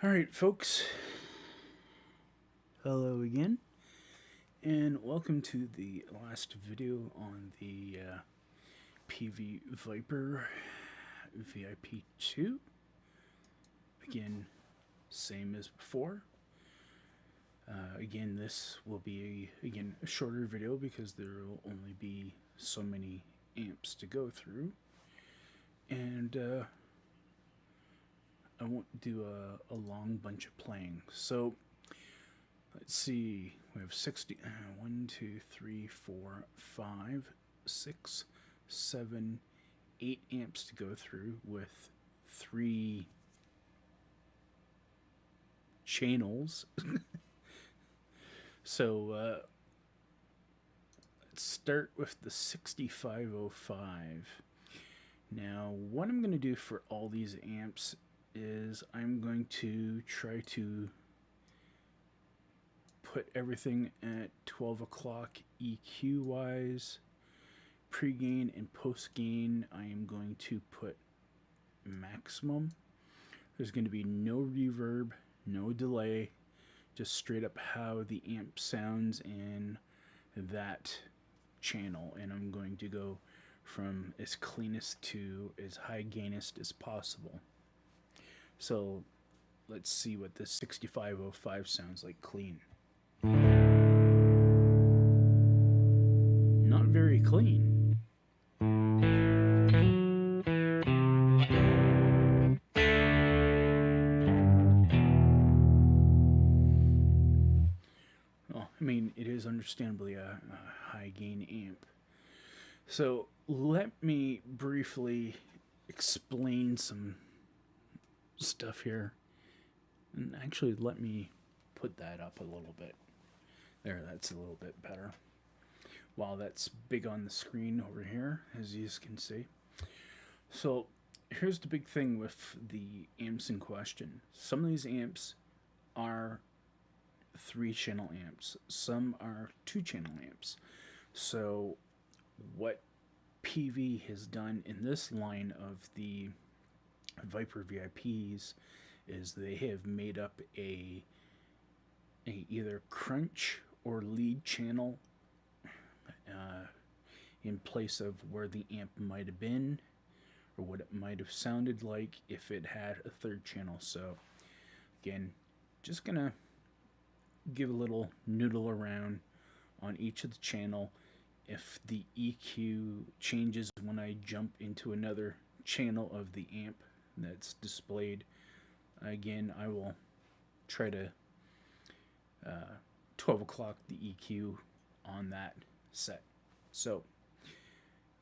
Alright, folks, hello again, and welcome to the last video on the Peavey Vypyr VIP2. Again, same as before. Again, this will be a shorter video because there will only be so many amps to go through, and I won't do a long bunch of playing. So let's see, we have 60, 1, 2, 3, 4, 5, 6, 7, 8 amps to go through with 3 channels. So let's start with the 6505. Now, what I'm going to do for all these amps is I'm going to try to put everything at 12 o'clock EQ wise. Pre-gain and post-gain I am going to put maximum. There's going to be no reverb, no delay, just straight up how the amp sounds in that channel, and I'm going to go from as cleanest to as high gainest as possible. So let's see what this 6505 sounds like clean. Not very clean. Well, I mean, it is understandably a high gain amp. So let me briefly explain some stuff here, and actually let me put that up a little bit. There, that's a little bit better. Wow, that's big on the screen over here, as you can see. So here's the big thing with the amps in question. Some of these amps are 3-channel amps, some are 2-channel amps. So what Peavey has done in this line of the Vypyr VIPs is they have made up a either crunch or lead channel in place of where the amp might have been or what it might have sounded like if it had a 3rd channel. So again, just gonna give a little noodle around on each of the channel. If the EQ changes when I jump into another channel of the amp that's displayed, again, I will try to 12 o'clock the EQ on that set. So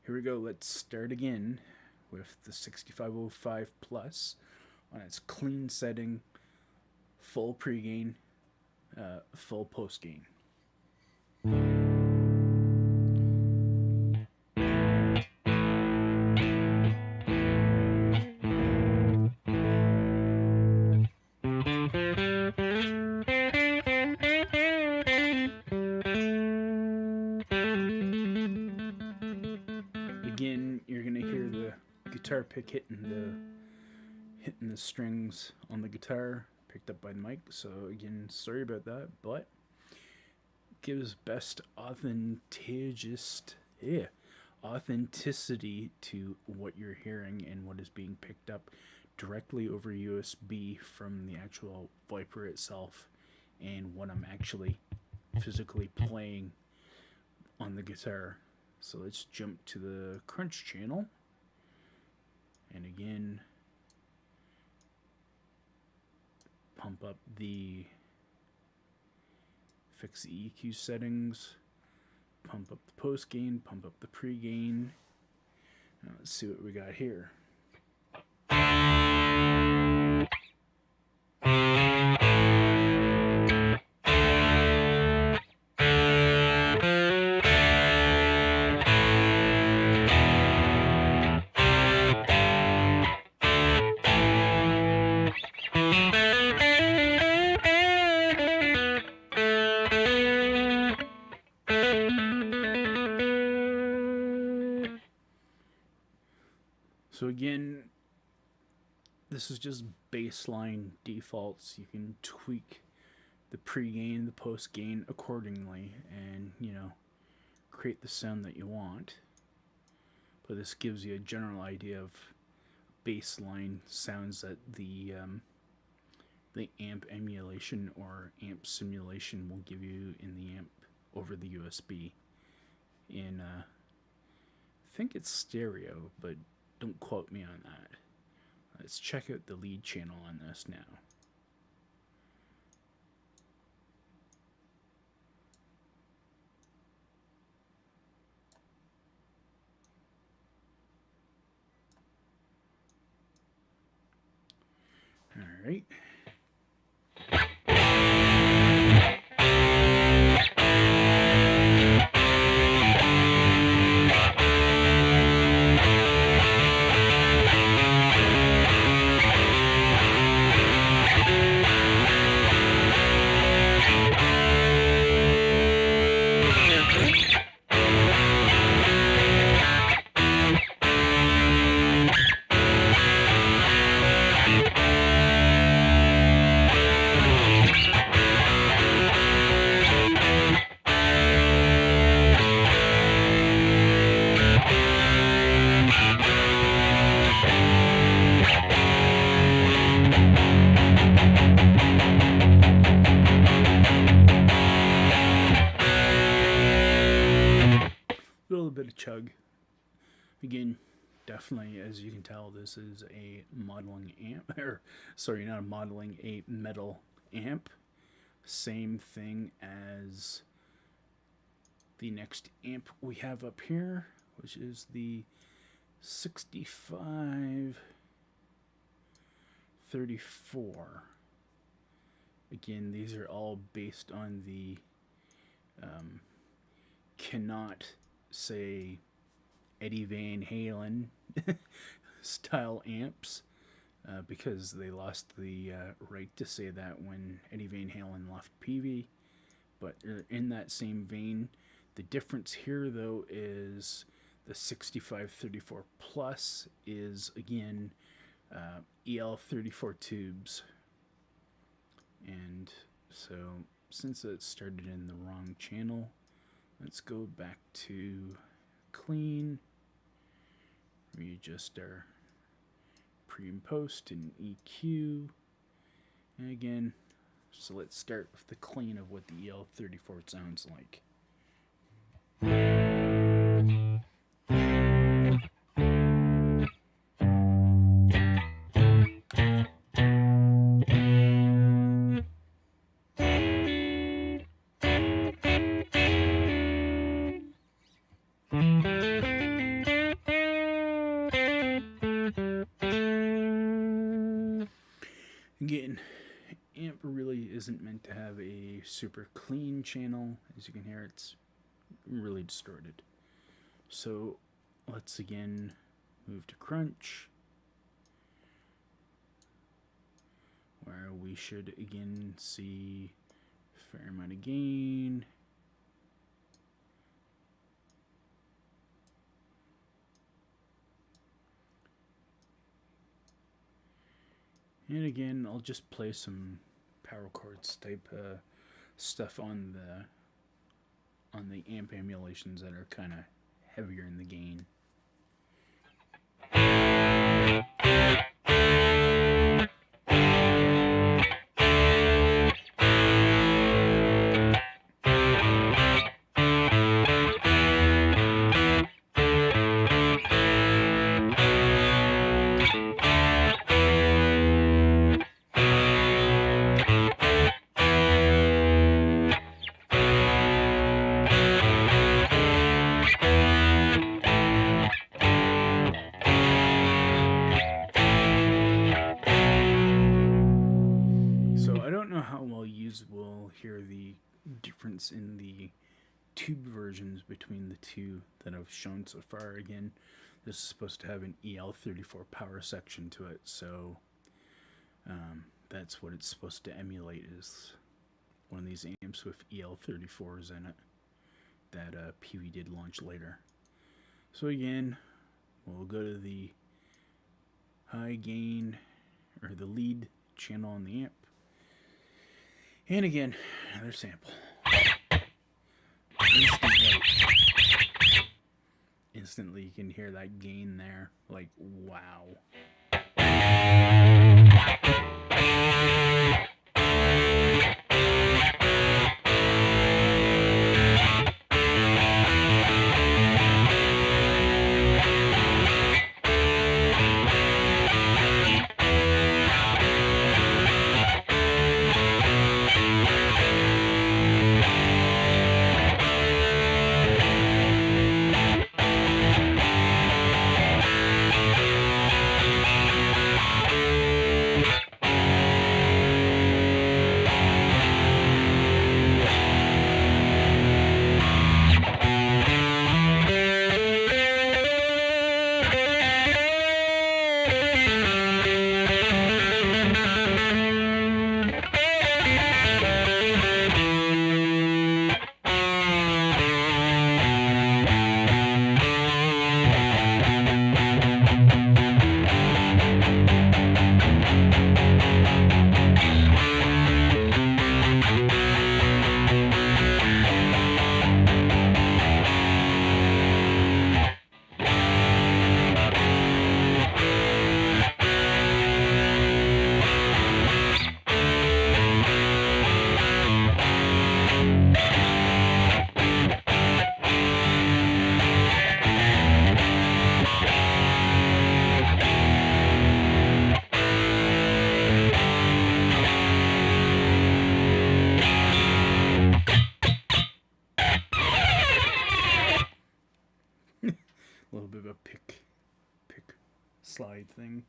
here we go. Let's start again with the 6505 plus on its clean setting, full pre-gain, full post-gain. Again, you're gonna hear the guitar pick hitting the strings on the guitar, picked up by the mic. So again, sorry about that, but gives best authenticity to what you're hearing and what is being picked up directly over USB from the actual Vypyr itself and what I'm actually physically playing on the guitar. So let's jump to the crunch channel, and again fix the EQ settings, pump up the post gain, pump up the pre-gain. Now let's see what we got here. So again, the this is just baseline defaults. You can tweak the pre-gain, the post-gain accordingly, and, you know, create the sound that you want. But this gives you a general idea of baseline sounds that the amp emulation or amp simulation will give you in the amp over the USB. In I think it's stereo, but don't quote me on that. Let's check out the lead channel on this now. All right. A little bit of chug. Again, definitely, as you can tell, this is a modeling amp, or sorry, not a modeling, a metal amp. Same thing as the next amp we have up here, which is the 6534. Again, these are all based on the cannot say Eddie Van Halen style amps because they lost the right to say that when Eddie Van Halen left Peavey. But in that same vein, the difference here though is the 6534 Plus is again EL34 tubes, and so since it started in the wrong channel, let's go back to clean, readjust our pre and post and EQ, and again, so let's start with the clean of what the EL34 sounds like. Again, amp really isn't meant to have a super clean channel. As you can hear, it's really distorted. So let's again move to crunch, where we should again see a fair amount of gain. And again, I'll just play some power chords type stuff on the amp emulations that are kind of heavier in the gain. How well you will hear the difference in the tube versions between the two that I've shown so far. Again, this is supposed to have an EL34 power section to it, so that's what it's supposed to emulate, is one of these amps with EL34s in it that Peavey did launch later. So again, we'll go to the high gain, or the lead channel on the amp. And again, another sample. Instantly you can hear that gain there. Like, wow. A little bit of a pick slide thing.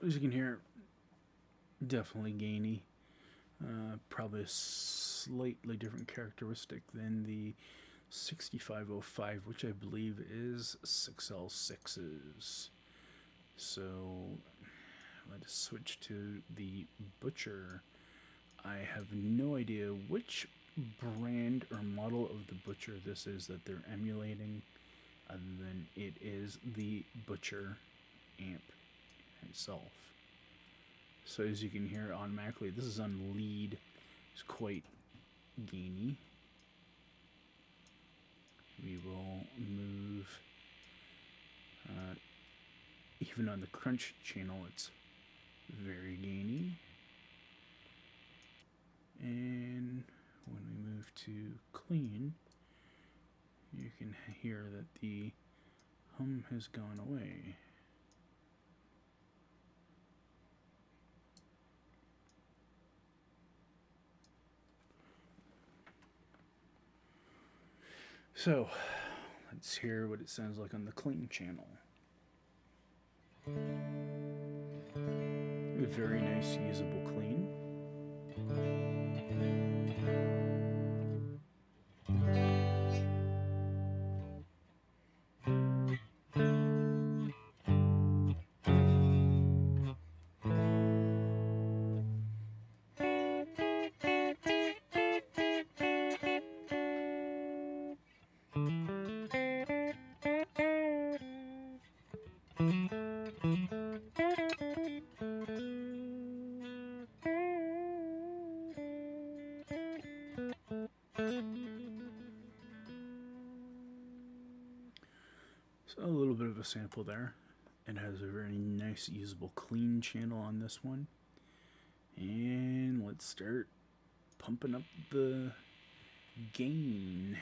As you can hear, definitely gainy. Probably a slightly different characteristic than the 6505, which I believe is 6L6s. So let's switch to the Butcher. I have no idea which brand or model of the Butcher this is that they're emulating, other than it is the Butcher amp itself. So as you can hear automatically, this is on lead. It's quite gainy. We will move, even on the crunch channel, it's very gainy. And when we move to clean, you can hear that the hum has gone away. So, let's hear what it sounds like on the clean channel. A very nice usable clean. So a little bit of a sample there. It has a very nice usable clean channel on this one. And let's start pumping up the gain.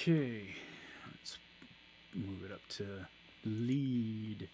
Okay, let's move it up to lead.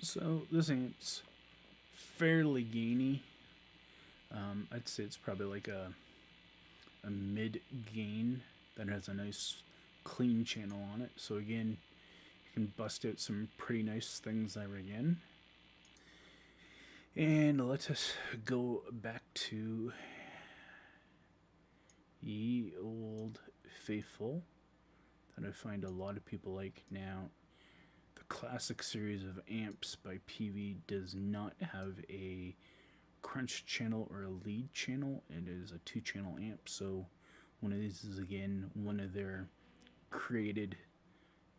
So this amp's fairly gainy. I'd say it's probably like a mid gain that has a nice clean channel on it. So again, you can bust out some pretty nice things there again. And let us go back to ye old faithful that I find a lot of people like now. The classic series of amps by Peavey does not have a crunch channel or a lead channel. It is a 2-channel amp, so one of these is again one of their created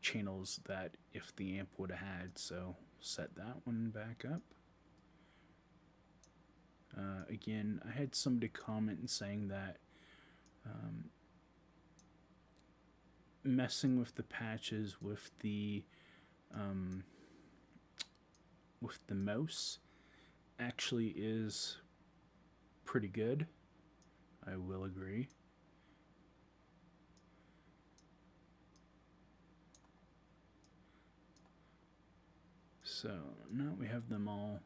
channels that if the amp would have had. So set that one back up. Again, I had somebody comment saying that messing with the patches with the mouse actually is pretty good. I will agree. So now we have them all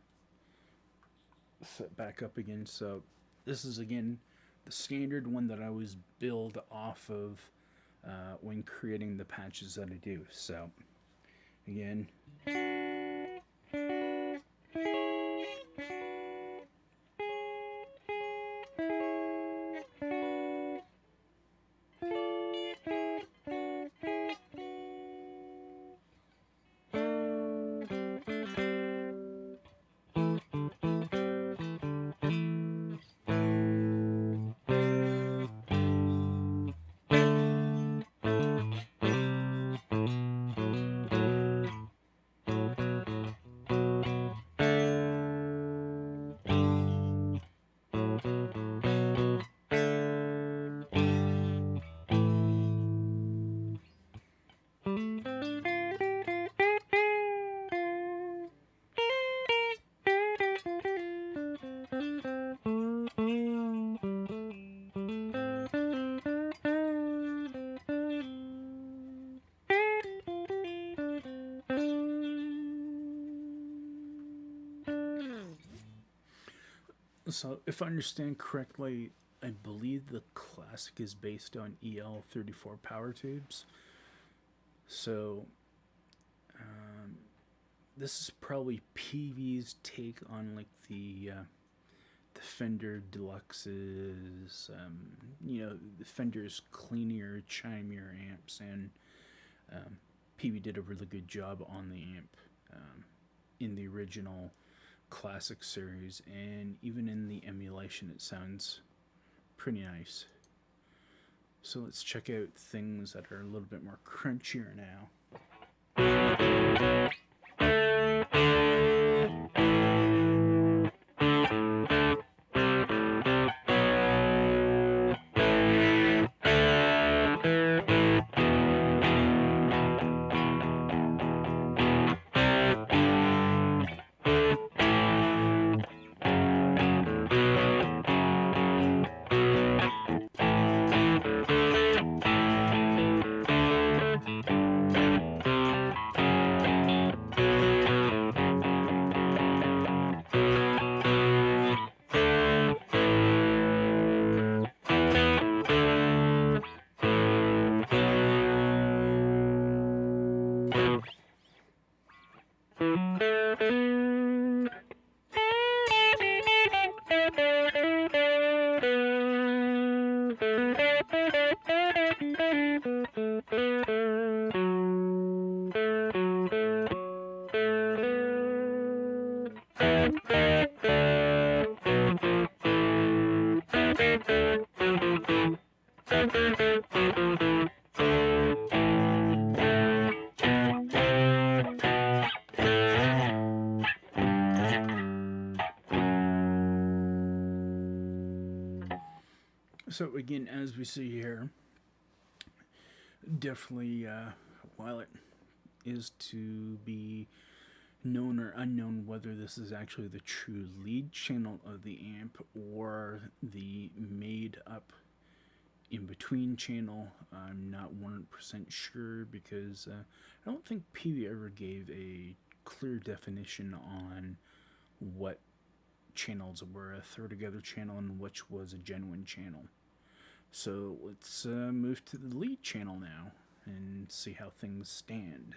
set back up again. So this is again the standard one that I always build off of when creating the patches that I do. So again, So, if I understand correctly, I believe the Classic is based on EL34 power tubes. So, this is probably Peavey's take on like the Fender Deluxes, the Fender's cleaner, chimier amps, and Peavey did a really good job on the amp in the original Classic series, and even in the emulation, it sounds pretty nice. So let's check out things that are a little bit more crunchier now. So again, as we see here, definitely, while it is to be known or unknown whether this is actually the true lead channel of the amp or the made up in between channel, I'm not 100% sure, because I don't think Peavey ever gave a clear definition on what channels were a throw together channel and which was a genuine channel. So let's move to the lead channel now and see how things stand.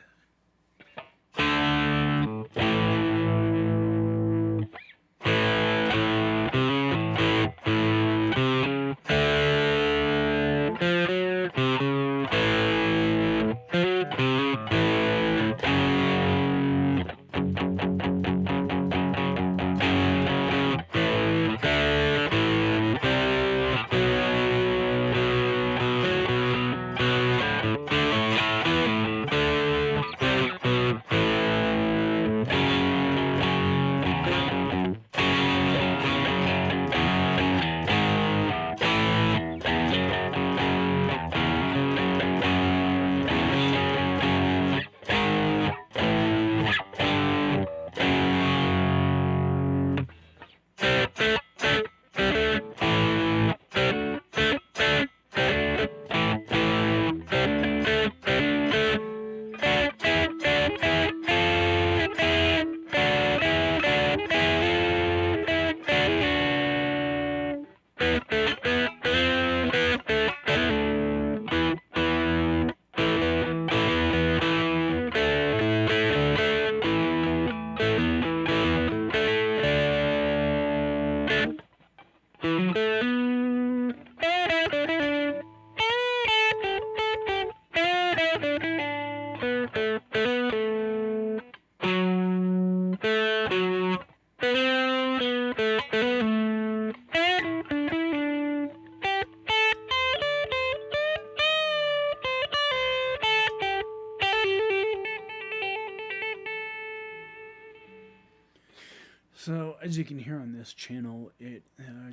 So, as you can hear on this channel, it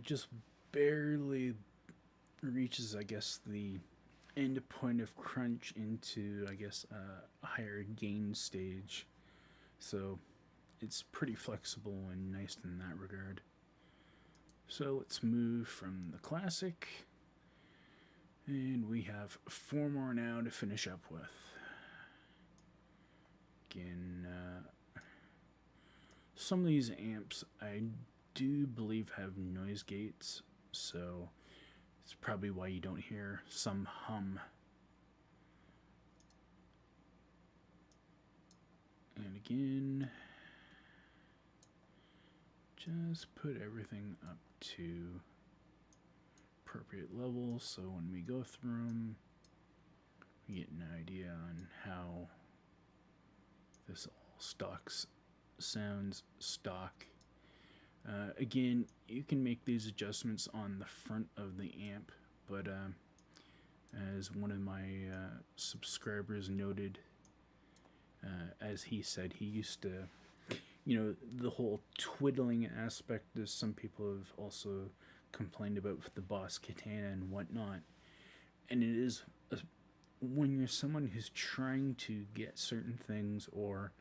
just barely reaches, I guess, the end point of crunch into, I guess, a higher gain stage. So, it's pretty flexible and nice in that regard. So, let's move from the Classic, and we have 4 more now to finish up with. Again, some of these amps I do believe have noise gates, so it's probably why you don't hear some hum. And again, just put everything up to appropriate levels so when we go through them, we get an idea on how this all sounds stock. Again, you can make these adjustments on the front of the amp, but as one of my subscribers noted, as he said, he used to, the whole twiddling aspect, as some people have also complained about with the Boss Katana and whatnot. And it is, when you're someone who's trying to get certain things or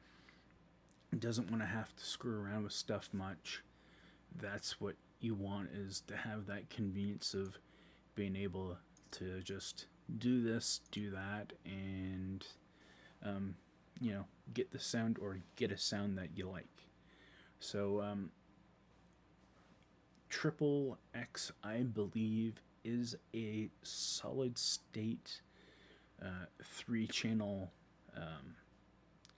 doesn't want to have to screw around with stuff much, that's what you want, is to have that convenience of being able to just do this, do that, and get the sound, or get a sound that you like. So Triple X, I believe, is a solid state 3-channel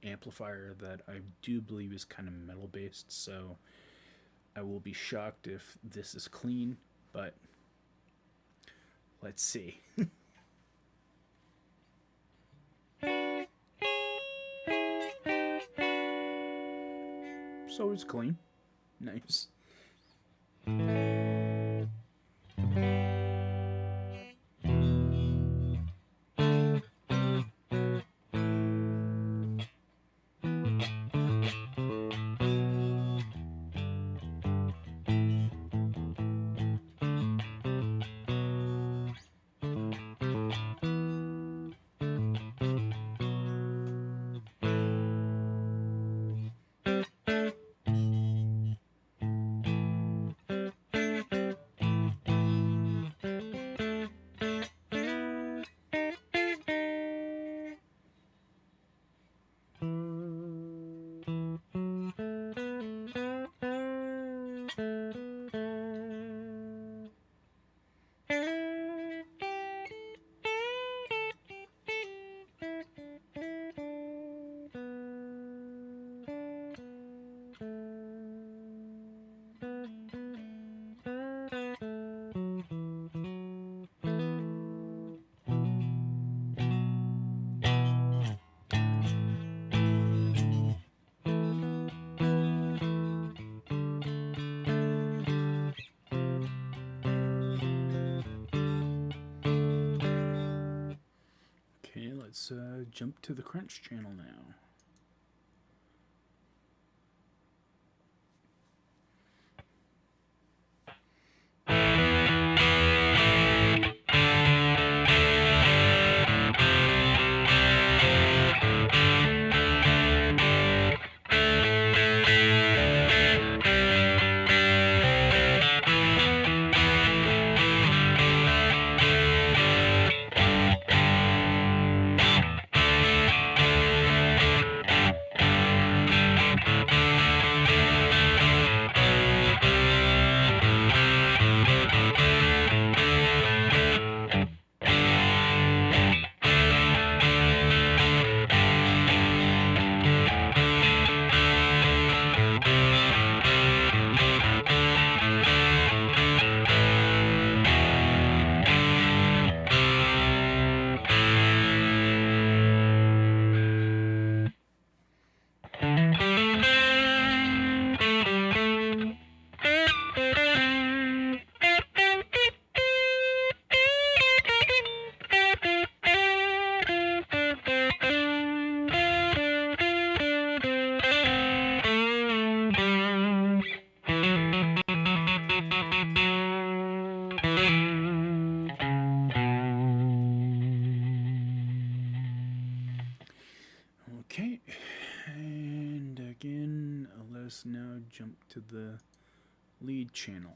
amplifier that I do believe is kind of metal based, so I will be shocked if this is clean, but let's see. So it's clean. Nice. Let's jump to the crunch channel now. Okay, and again, let's now jump to the lead channel.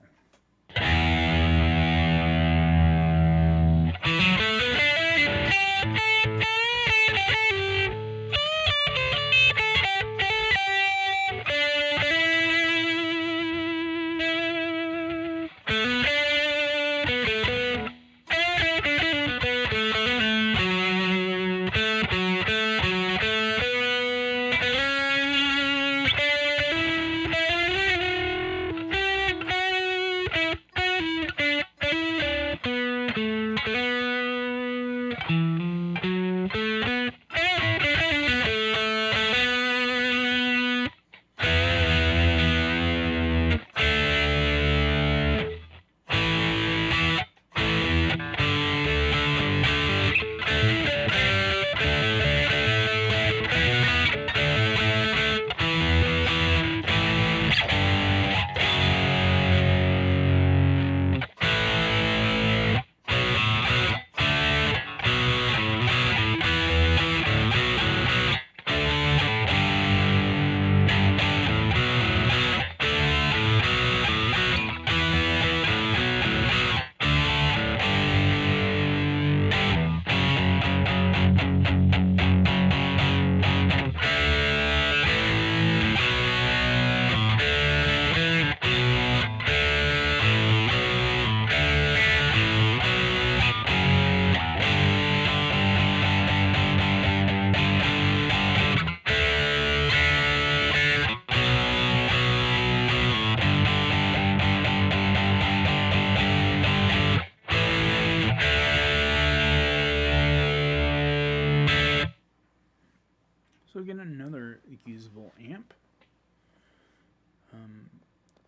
So again, another usable amp.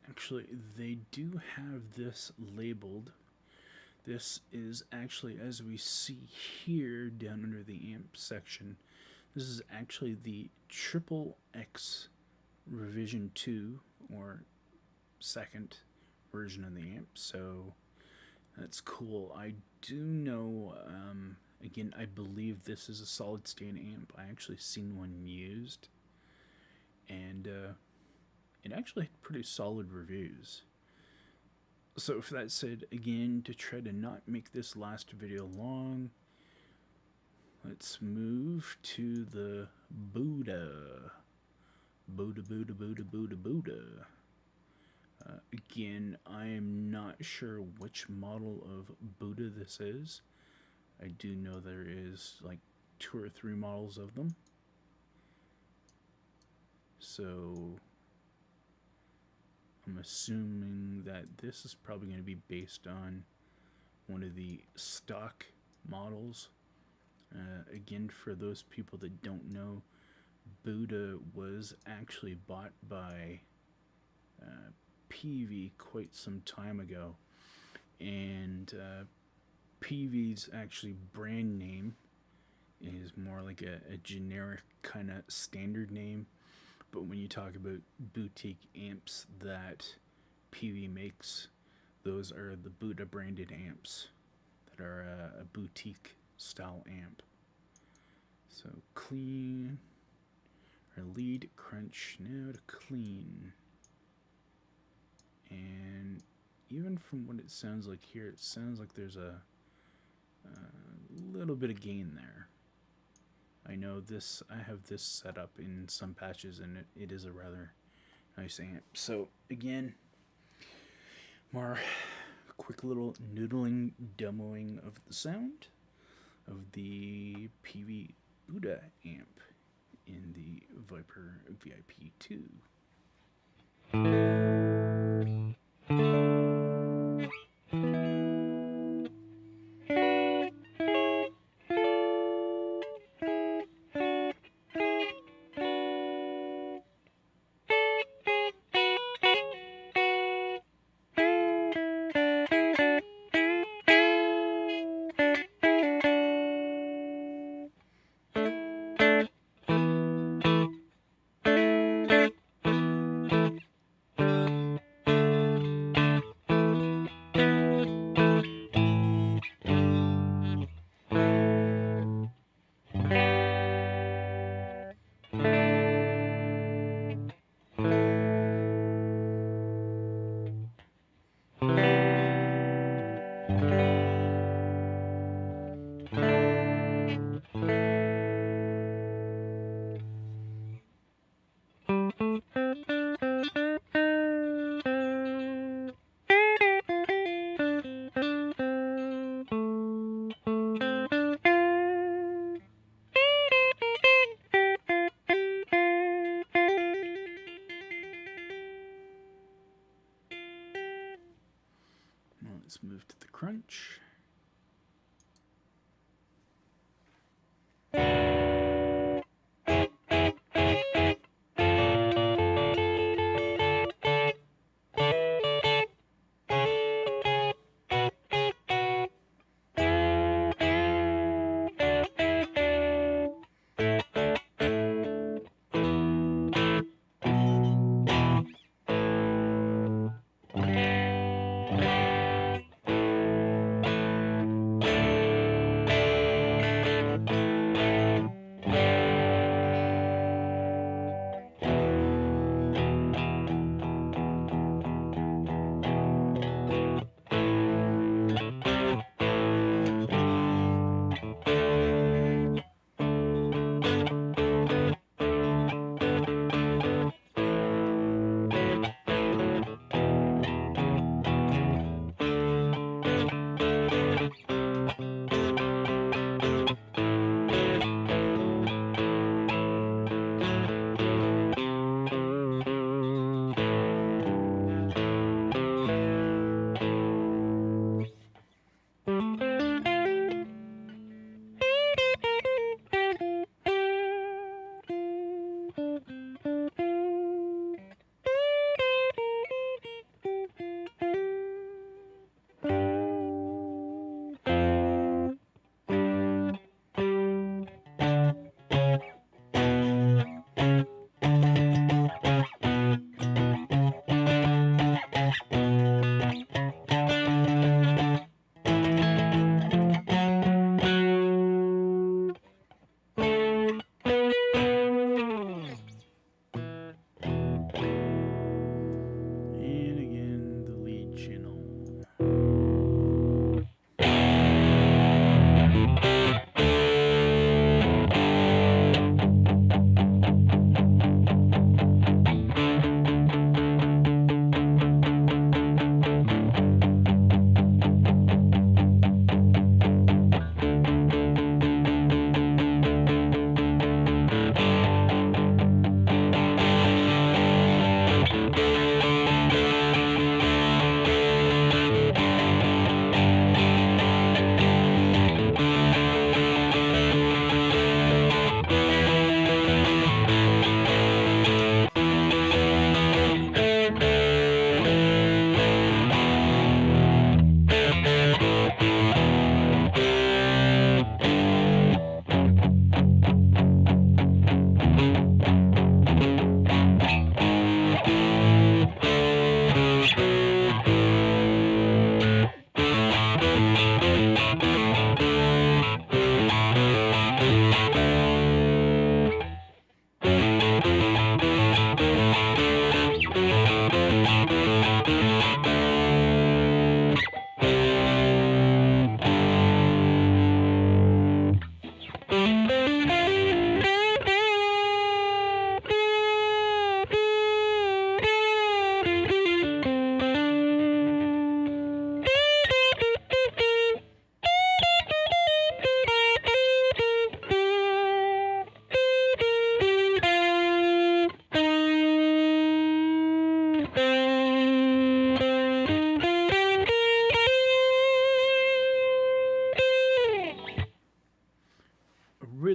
Actually, they do have this labeled. This is actually, as we see here down under the amp section, this is actually the Triple X Revision 2, or second version of the amp, so that's cool. I do know, again, I believe this is a solid state amp. I actually seen one used, and it actually had pretty solid reviews. So with that said, again, to try to not make this last video long, let's move to the Buddha. Buddha. Again, I am not sure which model of Buddha this is. I do know there is like 2 or 3 models of them. So I'm assuming that this is probably going to be based on one of the stock models. Again, for those people that don't know, Buddha was actually bought by Peavey quite some time ago, and Peavey's actually brand name is more like a generic kind of standard name. But when you talk about boutique amps that Peavey makes, those are the Buddha branded amps that are a boutique style amp. So clean, or lead crunch now to clean. And even from what it sounds like here, it sounds like there's a little bit of gain there. I know this, I have this set up in some patches, and it is a rather nice amp. So again, more quick little noodling demoing of the sound of the Peavey Buddha amp in the Vypyr VIP2.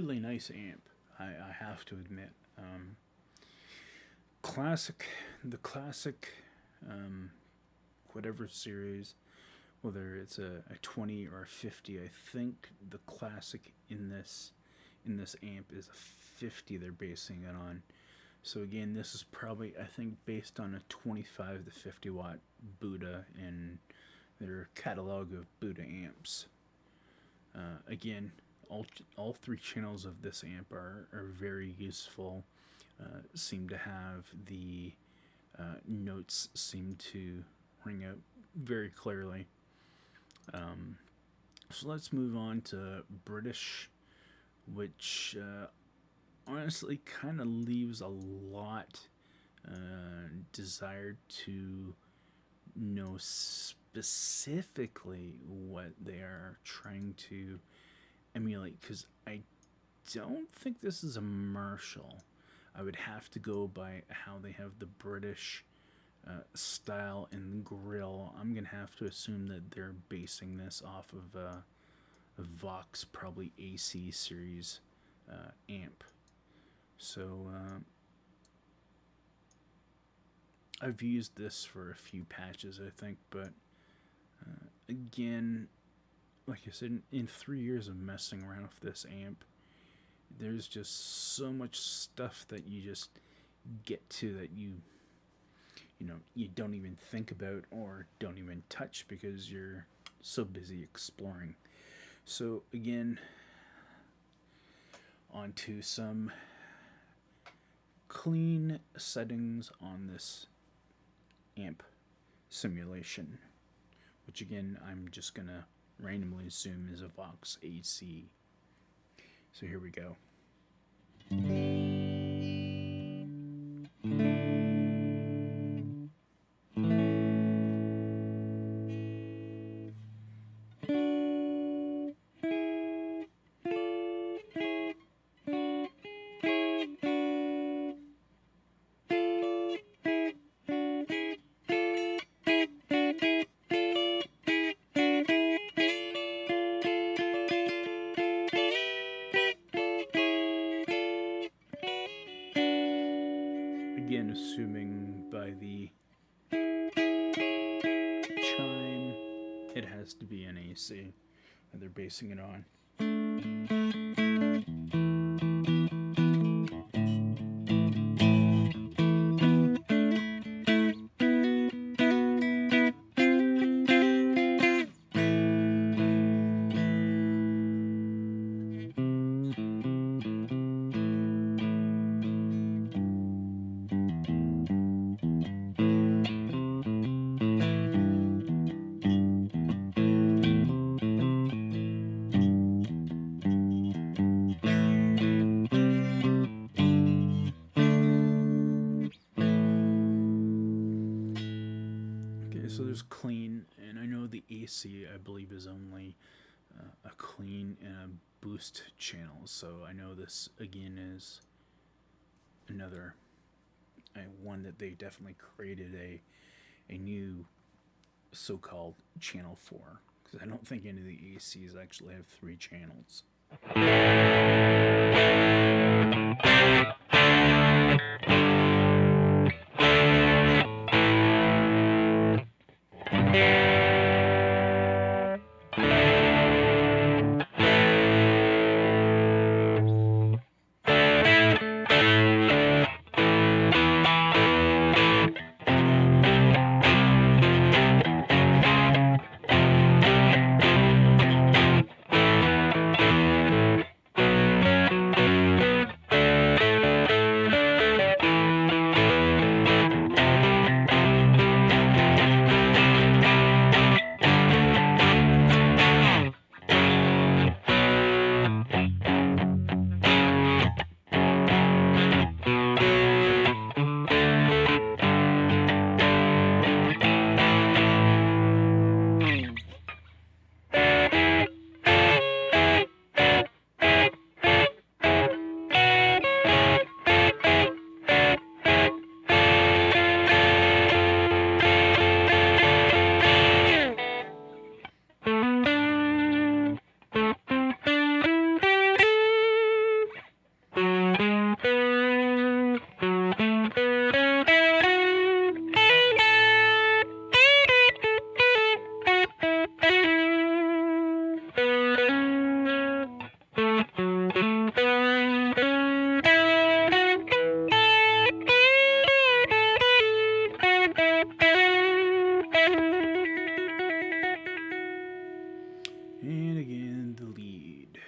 really nice amp, I have to admit. The classic, whatever series, whether it's a 20 or a 50, I think the classic in this amp is a 50 they're basing it on. So again, this is probably, I think, based on a 25 to 50 watt Buddha in their catalog of Buddha amps. Again, all three channels of this amp are very useful. Seem to have the notes seem to ring out very clearly. So let's move on to British, which honestly kind of leaves a lot desired to know specifically what they are trying to emulate, because I don't think this is a Marshall. I would have to go by how they have the British style and grill. I'm gonna have to assume that they're basing this off of a Vox, probably AC series amp. So I've used this for a few patches, I think, but again, like I said, in 3 years of messing around with this amp, there's just so much stuff that you just get to that you don't even think about or don't even touch because you're so busy exploring. So again, onto some clean settings on this amp simulation, which again I'm just gonna randomly assume is a Vox AC. So here we go. Again, assuming by the chime, it has to be an AC that they're basing it on. So there's clean, and I know the AC, I believe, is only a clean and a boost channel. So I know this again is another one that they definitely created a new so-called channel for, because I don't think any of the ACs actually have 3 channels. in the lead.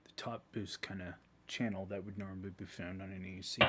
The top boost kind of channel that would normally be found on an AC.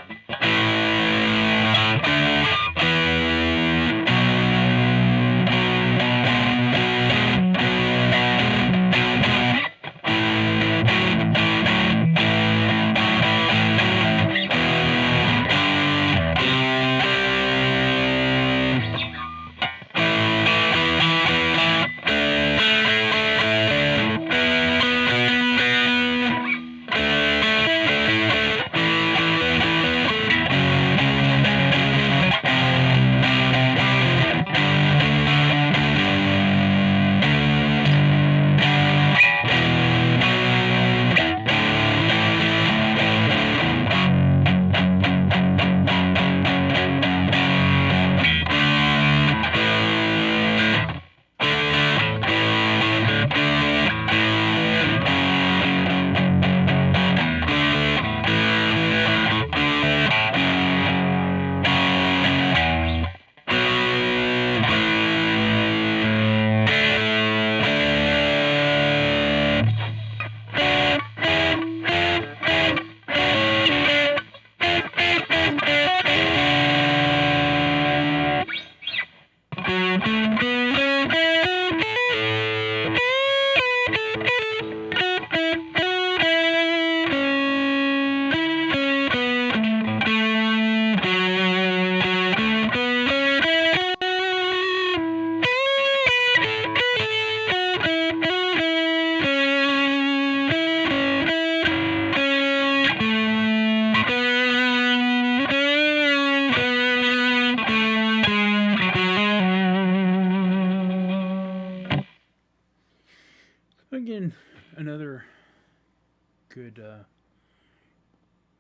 Again, another good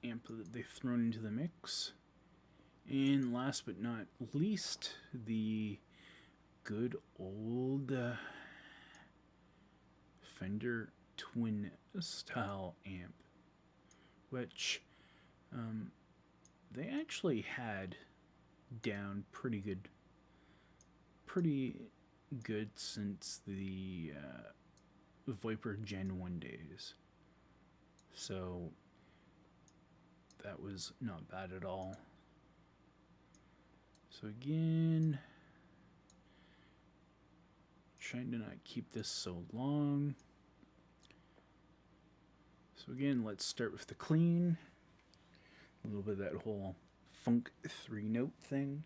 amp that they've thrown into the mix. And last but not least, the good old Fender Twin style amp, which they actually had down pretty good since the Vypyr Gen 1 days. So that was not bad at all. So again, trying to not keep this so long. So again, let's start with the clean. A little bit of that whole funk 3-note thing.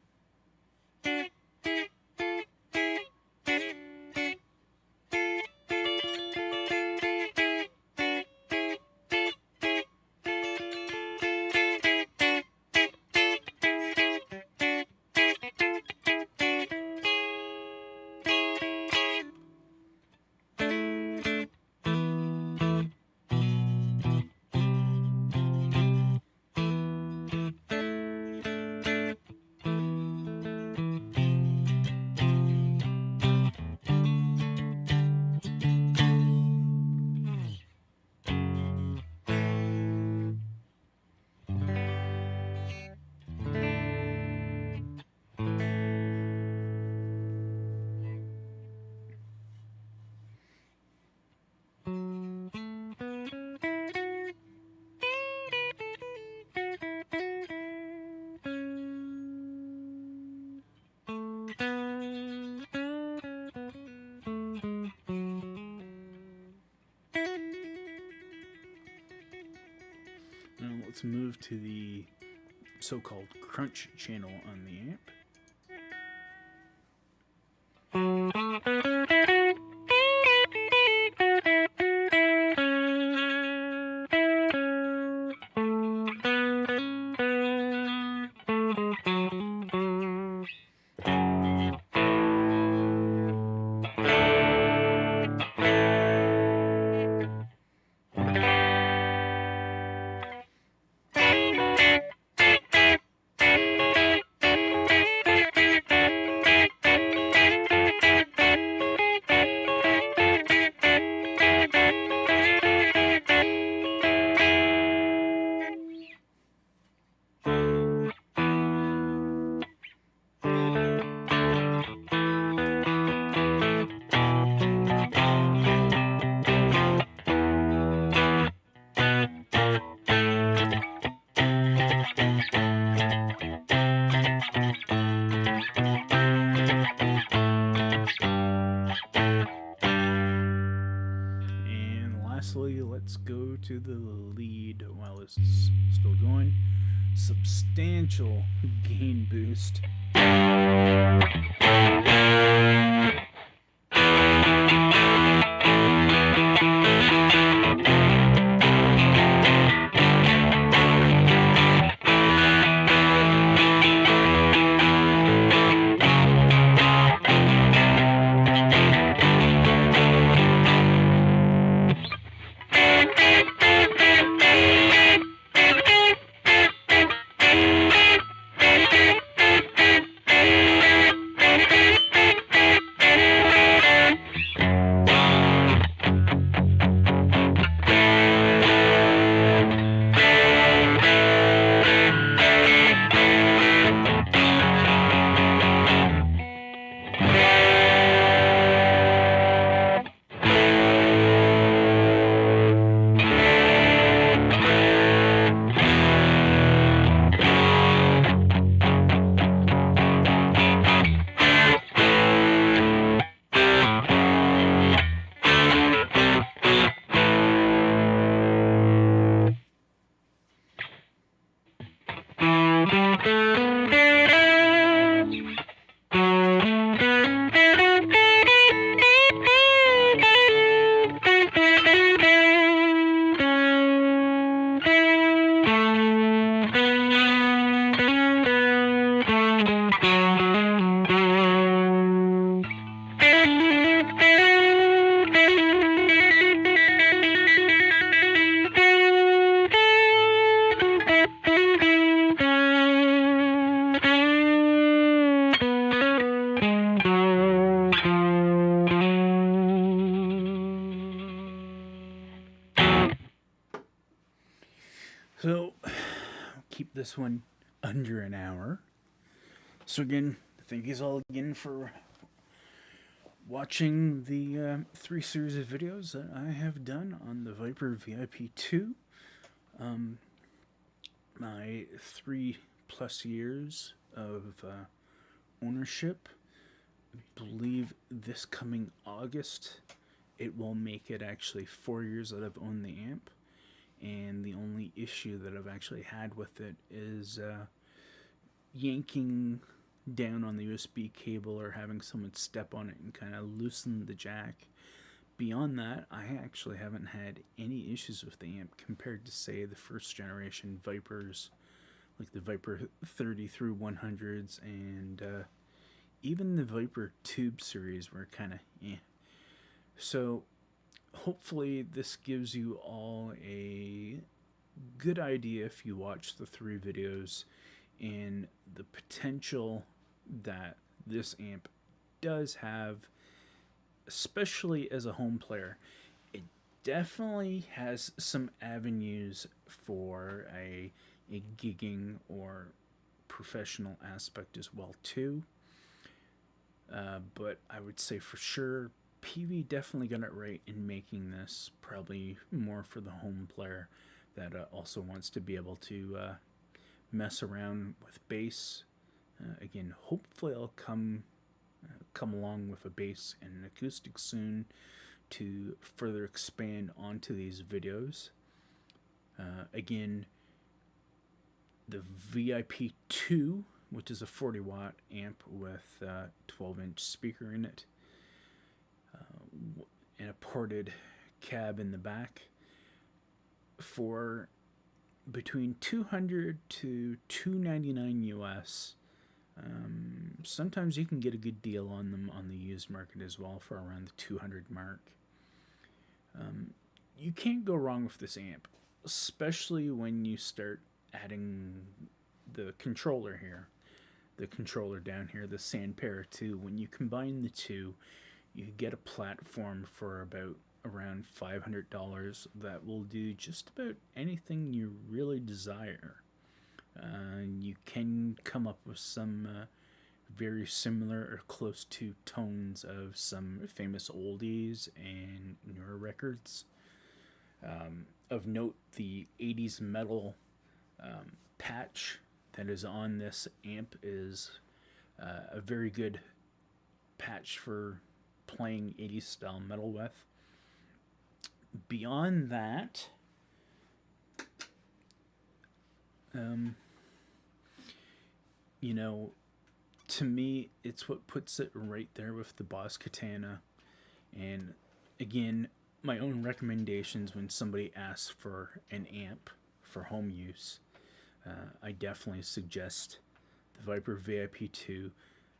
Now let's move to the so-called crunch channel on the amp. to the lead while this is still going. Substantial gain boost. So, keep this one under an hour. So again, thank you all again for watching the 3 series of videos that I have done on the Vypyr VIP2. My 3+ years of ownership. I believe this coming August, it will make it actually 4 years that I've owned the amp. And the only issue that I've actually had with it is yanking down on the USB cable or having someone step on it and kind of loosen the jack. Beyond that, I actually haven't had any issues with the amp compared to, say, the first generation Vypyrs, like the Vypyr 30 through 100s, and even the Vypyr Tube series were kind of eh. So hopefully this gives you all a good idea, if you watch the 3 videos, and the potential that this amp does have, especially as a home player. It definitely has some avenues for a gigging or professional aspect as well too. But I would say for sure Peavey definitely got it right in making this probably more for the home player that also wants to be able to mess around with bass. Again, hopefully I'll come along with a bass and an acoustic soon to further expand onto these videos. Again, the VIP2, which is a 40-watt amp with a 12-inch speaker in it, and a ported cab in the back, for between $200 to $299 US. Sometimes you can get a good deal on them on the used market as well for around the 200 mark. You can't go wrong with this amp, especially when you start adding the controller here, the controller down here, the Sanpera 2. When you combine the two, you get a platform for about around $500 that will do just about anything you really desire. You can come up with some very similar or close to tones of some famous oldies and newer records. Of note, the 80s metal patch that is on this amp is a very good patch for playing 80s style metal with. Beyond that, Um, you know, to me, it's what puts it right there with the Boss Katana. And again, my own recommendations when somebody asks for an amp for home use, I definitely suggest the Vypyr VIP2.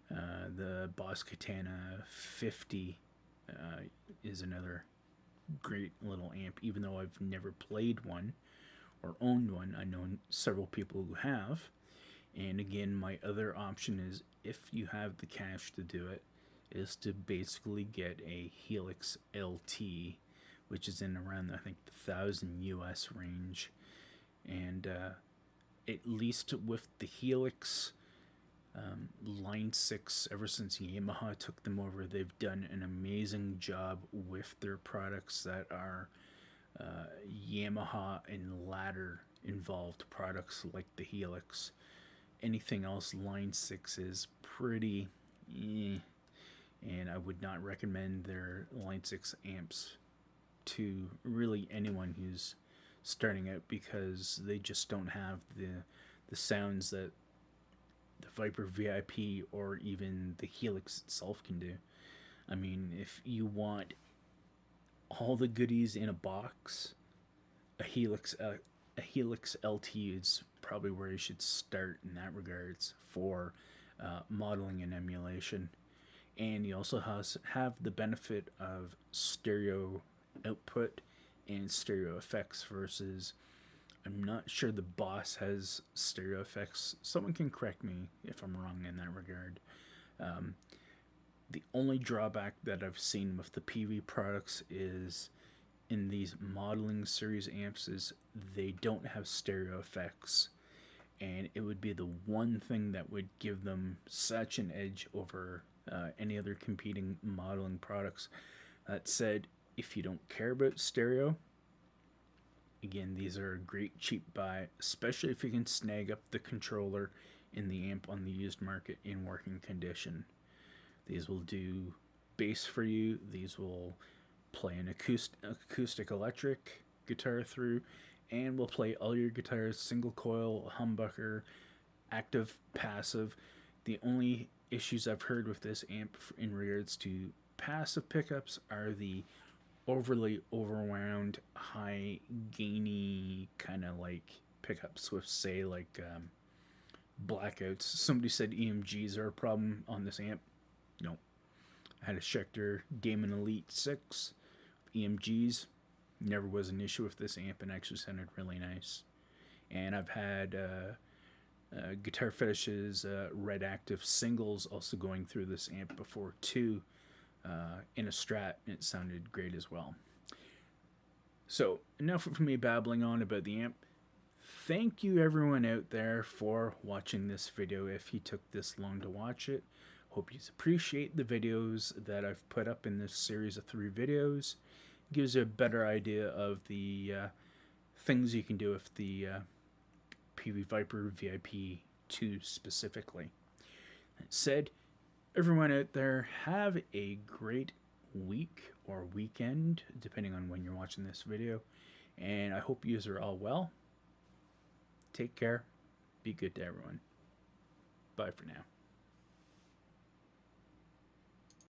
The Boss Katana 50 is another great little amp, even though I've never played one or owned one. I know several people who have. And again, my other option is, if you have the cash to do it, is to basically get a Helix LT, which is in around, I think, the 1,000 US range. And at least with the Helix Line 6, ever since Yamaha took them over, they've done an amazing job with their products that are Yamaha and ladder involved products like the Helix. Anything else, Line 6 is pretty and I would not recommend their Line 6 amps to really anyone who's starting out, because they just don't have the sounds that the Vypyr VIP or even the Helix itself can do. I mean, if you want all the goodies in a box, a Helix LT is probably where you should start in that regards for modeling and emulation. And you also have the benefit of stereo output and stereo effects versus, I'm not sure the Boss has stereo effects. Someone can correct me if I'm wrong in that regard. The only drawback that I've seen with the Peavey products is in these modeling series amps is they don't have stereo effects, and it would be the one thing that would give them such an edge over any other competing modeling products. That said, if you don't care about stereo, again, these are a great cheap buy, especially if you can snag up the controller in the amp on the used market in working condition. These will do bass for you. These will play an acoustic electric guitar through, and will play all your guitars, single coil, humbucker, active, passive. The only issues I've heard with this amp in regards to passive pickups are the overly overwound, high gainy kind of like pickups with, say, like blackouts. Somebody said EMGs are a problem on this amp. No. I had a Schecter Damon Elite 6 EMGs. Never was an issue with this amp, and actually sounded really nice. And I've had Guitar Fetish's Red Active singles also going through this amp before too, in a Strat, and it sounded great as well. So enough of me babbling on about the amp. Thank you everyone out there for watching this video if you took this long to watch it. Hope you appreciate the videos that I've put up in this series of 3 videos. Gives you a better idea of the things you can do with the Peavey Vypyr VIP2 specifically. That said, everyone out there, have a great week or weekend, depending on when you're watching this video. And I hope you are all well. Take care. Be good to everyone. Bye for now.